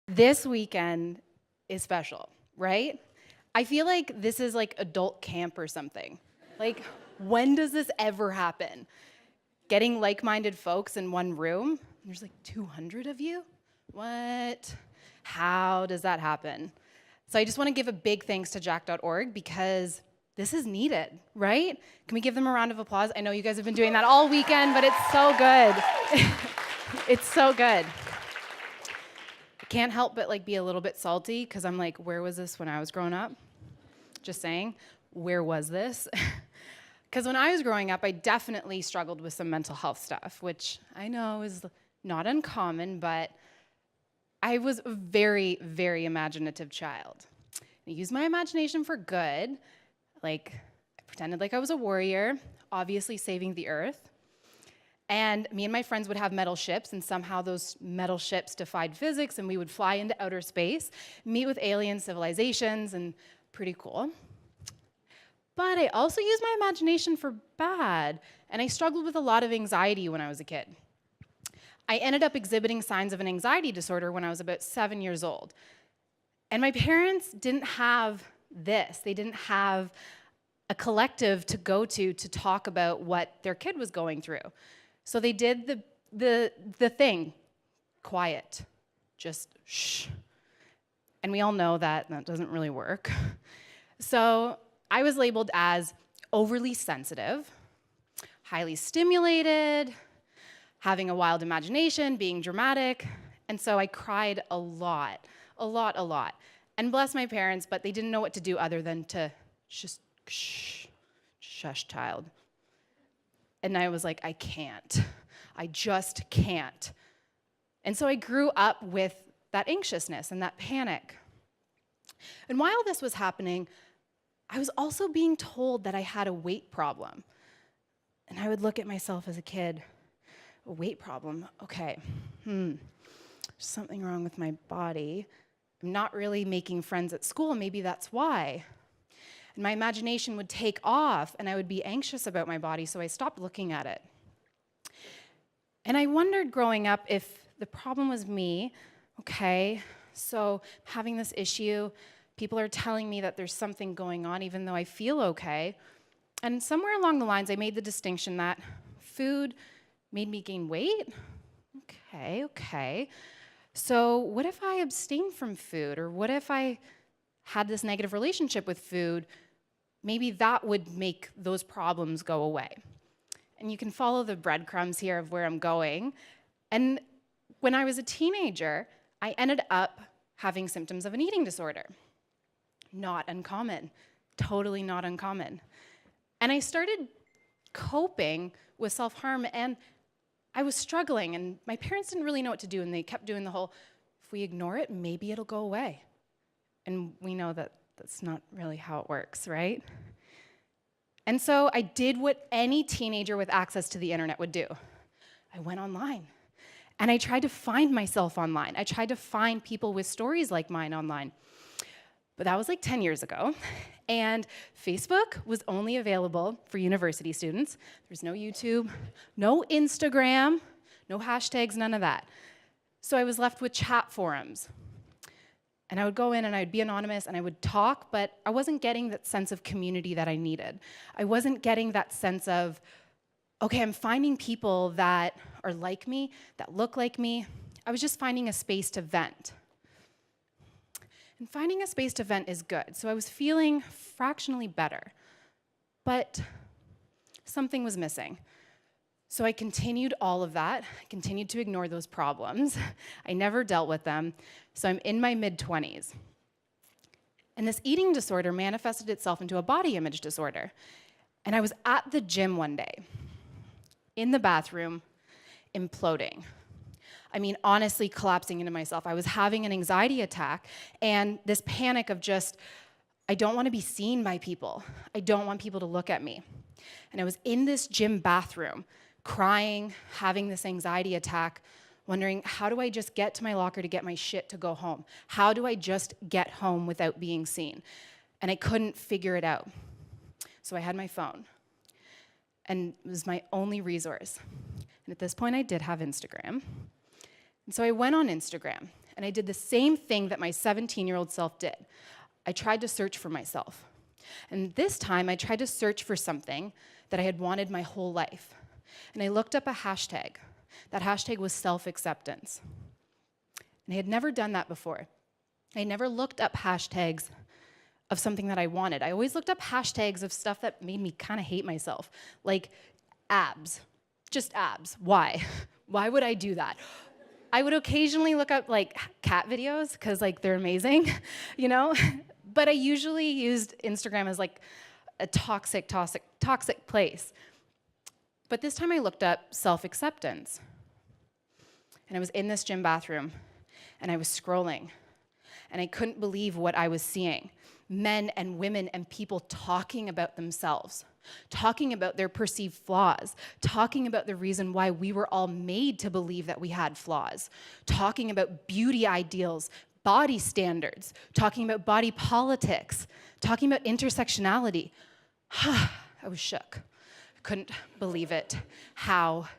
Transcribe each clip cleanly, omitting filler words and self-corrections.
This weekend is special, right? I feel like this is like adult camp or something. Like, when does this ever happen? Getting like-minded folks in one room? There's like 200 of you? What? How does that happen? So I just want to give a big thanks to Jack.org because this is needed, right? Can we give them a round of applause? I know you guys have been doing that all weekend, but it's so good. It's so good. I can't help but like be a little bit salty because I'm like, where was this when I was growing up? Just saying, where was this? Because when I was growing up, I definitely struggled with some mental health stuff, which I know is not uncommon, but I was a very, very imaginative child. I used my imagination for good. Like, I pretended like I was a warrior, obviously saving the earth. And me and my friends would have metal ships, and somehow those metal ships defied physics, and we would fly into outer space, meet with alien civilizations, and pretty cool. But I also used my imagination for bad, and I struggled with a lot of anxiety when I was a kid. I ended up exhibiting signs of an anxiety disorder when I was about 7 years old. And my parents didn't have this. They didn't have a collective to go to talk about what their kid was going through. So they did the thing, quiet, just shh. And we all know that doesn't really work. So I was labeled as overly sensitive, highly stimulated, having a wild imagination, being dramatic. And so I cried a lot. And bless my parents, but they didn't know what to do other than to just shh, shush, child. And I was like, I can't. I just can't. And so I grew up with that anxiousness and that panic. And while this was happening, I was also being told that I had a weight problem. And I would look at myself as a kid, a weight problem, okay, there's something wrong with my body. I'm not really making friends at school, maybe that's why. And my imagination would take off, and I would be anxious about my body, so I stopped looking at it. And I wondered growing up if the problem was me. Okay, so having this issue, people are telling me that there's something going on, even though I feel okay. And somewhere along the lines, I made the distinction that food made me gain weight. Okay. So what if I abstained from food? Or what if I had this negative relationship with food? Maybe that would make those problems go away. And you can follow the breadcrumbs here of where I'm going. And when I was a teenager, I ended up having symptoms of an eating disorder. Not uncommon, totally not uncommon. And I started coping with self-harm, and I was struggling, and my parents didn't really know what to do, and they kept doing the whole, if we ignore it, maybe it'll go away. And we know that that's not really how it works, right? And so I did what any teenager with access to the internet would do. I went online, and I tried to find myself online. I tried to find people with stories like mine online. But that was like 10 years ago, and Facebook was only available for university students. There's no YouTube, no Instagram, no hashtags, none of that. So I was left with chat forums. And I would go in and I would be anonymous and I would talk, but I wasn't getting that sense of community that I needed. I wasn't getting that sense of, okay, I'm finding people that are like me, that look like me. I was just finding a space to vent. And finding a space to vent is good. So I was feeling fractionally better, but something was missing. So I continued all of that. I continued to ignore those problems. I never dealt with them. So I'm in my mid-20s. And this eating disorder manifested itself into a body image disorder. And I was at the gym one day, in the bathroom, imploding. I mean, honestly collapsing into myself. I was having an anxiety attack and this panic of just, I don't want to be seen by people. I don't want people to look at me. And I was in this gym bathroom, crying, having this anxiety attack, wondering, how do I just get to my locker to get my shit to go home? How do I just get home without being seen? And I couldn't figure it out. So I had my phone, and it was my only resource. And at this point, I did have Instagram. And so I went on Instagram, And I did the same thing that my 17-year-old self did. I tried to search for myself. And this time, I tried to search for something that I had wanted my whole life. And I looked up a hashtag. That hashtag was self-acceptance. And I had never done that before. I never looked up hashtags of something that I wanted. I always looked up hashtags of stuff that made me kind of hate myself, like abs, just abs. Why? Why would I do that? I would occasionally look up like cat videos because like they're amazing, you know? But I usually used Instagram as like a toxic place. But this time I looked up self-acceptance. And I was in this gym bathroom and I was scrolling and I couldn't believe what I was seeing. Men and women and people talking about themselves, talking about their perceived flaws, talking about the reason why we were all made to believe that we had flaws, talking about beauty ideals, body standards, talking about body politics, talking about intersectionality. I was shook. I couldn't believe it. How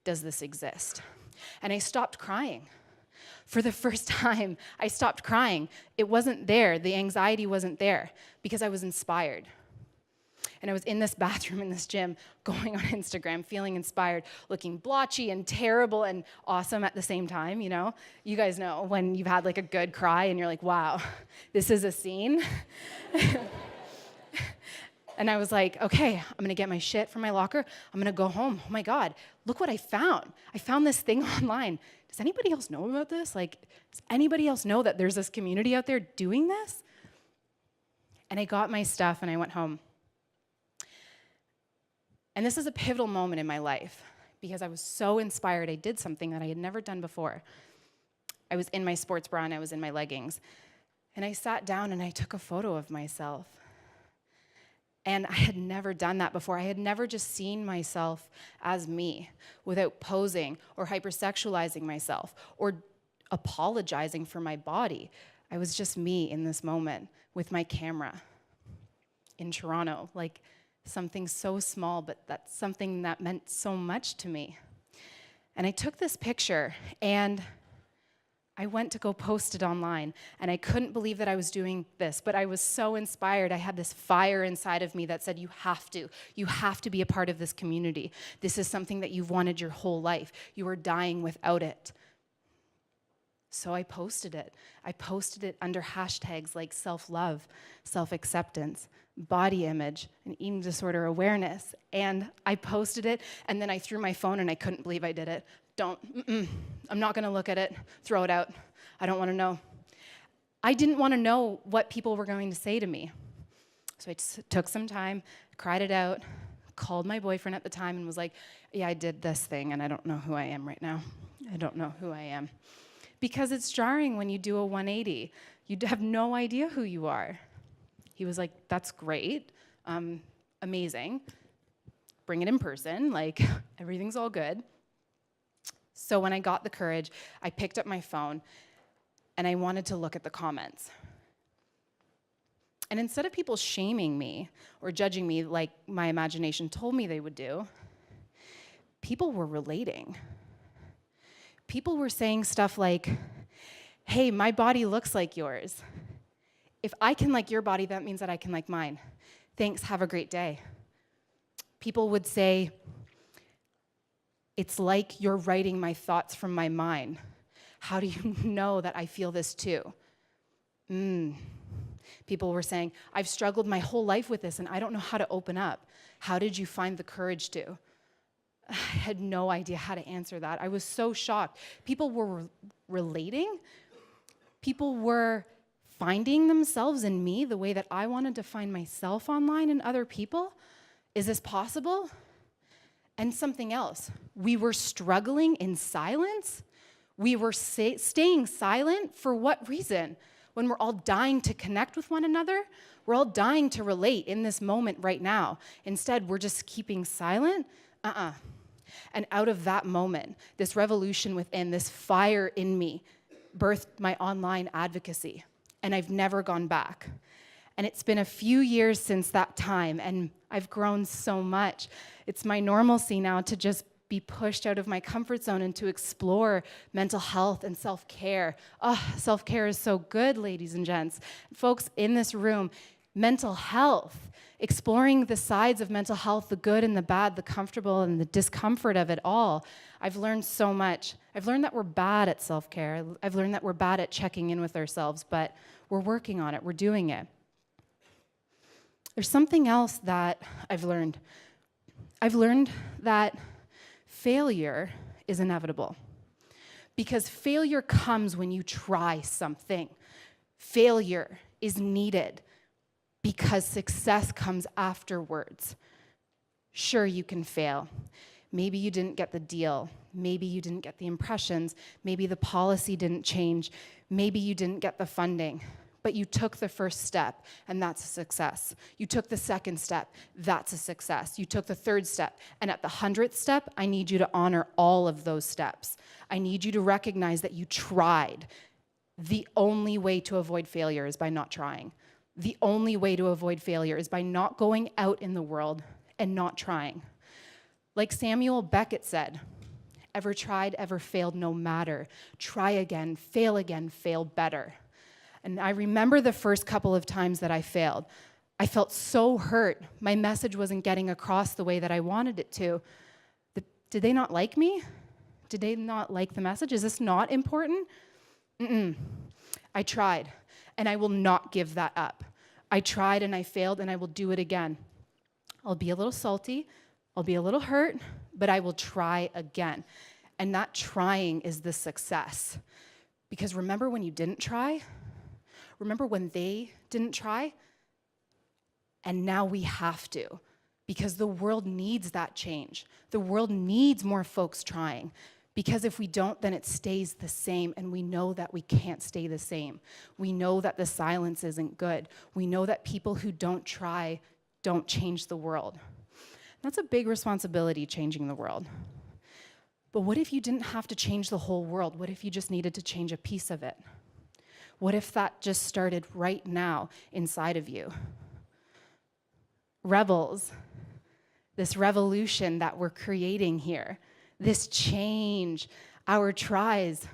does this exist? And I stopped crying. For the first time, I stopped crying. It wasn't there. The anxiety wasn't there because I was inspired. And I was in this bathroom in this gym, going on Instagram, feeling inspired, looking blotchy and terrible and awesome at the same time, you know? You guys know when you've had like a good cry and you're like, wow, this is a scene. And I was like, okay, I'm gonna get my shit from my locker. I'm gonna go home. Oh my God, look what I found. I found this thing online. Does anybody else know about this? Like, does anybody else know that there's this community out there doing this? And I got my stuff and I went home. And this is a pivotal moment in my life because I was so inspired. I did something that I had never done before. I was in my sports bra and I was in my leggings. And I sat down and I took a photo of myself. And I had never done that before. I had never just seen myself as me without posing or hypersexualizing myself or apologizing for my body. I was just me in this moment with my camera in Toronto, like something so small, but that's something that meant so much to me. And I took this picture and I went to go post it online, and I couldn't believe that I was doing this, but I was so inspired. I had this fire inside of me that said, you have to be a part of this community. This is something that you've wanted your whole life. You are dying without it. So I posted it. I posted it under hashtags like self-love, self-acceptance, body image, and eating disorder awareness. And I posted it, and then I threw my phone, and I couldn't believe I did it. I'm not gonna look at it, throw it out. I don't wanna know. I didn't wanna know what people were going to say to me. So I took some time, cried it out, called my boyfriend at the time and was like, yeah, I did this thing and I don't know who I am right now. I don't know who I am. Because it's jarring when you do a 180. You have no idea who you are. He was like, that's great, amazing. Bring it in person, like everything's all good. So when I got the courage, I picked up my phone and I wanted to look at the comments. And instead of people shaming me or judging me like my imagination told me they would do, people were relating. People were saying stuff like, hey, my body looks like yours. If I can like your body, that means that I can like mine. Thanks, have a great day. People would say, it's like you're writing my thoughts from my mind. How do you know that I feel this too? People were saying, I've struggled my whole life with this and I don't know how to open up. How did you find the courage to? I had no idea how to answer that. I was so shocked. People were relating. People were finding themselves in me the way that I wanted to find myself online in other people. Is this possible? And something else, we were struggling in silence. We were staying silent for what reason? When we're all dying to connect with one another, we're all dying to relate in this moment right now. Instead, we're just keeping silent? And out of that moment, this revolution within, this fire in me, birthed my online advocacy. And I've never gone back. And it's been a few years since that time, and I've grown so much. It's my normalcy now to just be pushed out of my comfort zone and to explore mental health and self-care. Self-care is so good, ladies and gents. Folks in this room, mental health, exploring the sides of mental health, the good and the bad, the comfortable and the discomfort of it all. I've learned so much. I've learned that we're bad at self-care. I've learned that we're bad at checking in with ourselves, but we're working on it. We're doing it. There's something else that I've learned. I've learned that failure is inevitable, because failure comes when you try something. Failure is needed because success comes afterwards. Sure, you can fail. Maybe you didn't get the deal. Maybe you didn't get the impressions. Maybe the policy didn't change. Maybe you didn't get the funding. But you took the first step, and that's a success. You took the second step, that's a success. You took the third step, and at the 100th step, I need you to honor all of those steps. I need you to recognize that you tried. The only way to avoid failure is by not trying. The only way to avoid failure is by not going out in the world and not trying. Like Samuel Beckett said, ever tried, ever failed, no matter. Try again, fail better. And I remember the first couple of times that I failed. I felt so hurt. My message wasn't getting across the way that I wanted it to. Did they not like me? Did they not like the message? Is this not important? I tried, and I will not give that up. I tried and I failed, and I will do it again. I'll be a little salty, I'll be a little hurt, but I will try again. And that trying is the success. Because remember when you didn't try? Remember when they didn't try? And now we have to, because the world needs that change. The world needs more folks trying, because if we don't, then it stays the same, and we know that we can't stay the same. We know that the silence isn't good. We know that people who don't try don't change the world. That's a big responsibility, changing the world. But what if you didn't have to change the whole world? What if you just needed to change a piece of it? What if that just started right now inside of you? Rebels, this revolution that we're creating here, this change, our tries.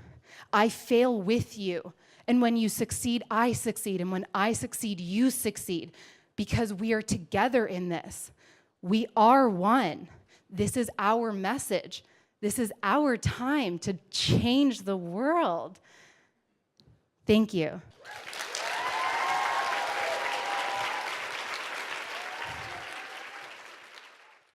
I fail with you. And when you succeed, I succeed. And when I succeed, you succeed. Because we are together in this. We are one. This is our message. This is our time to change the world. Thank you.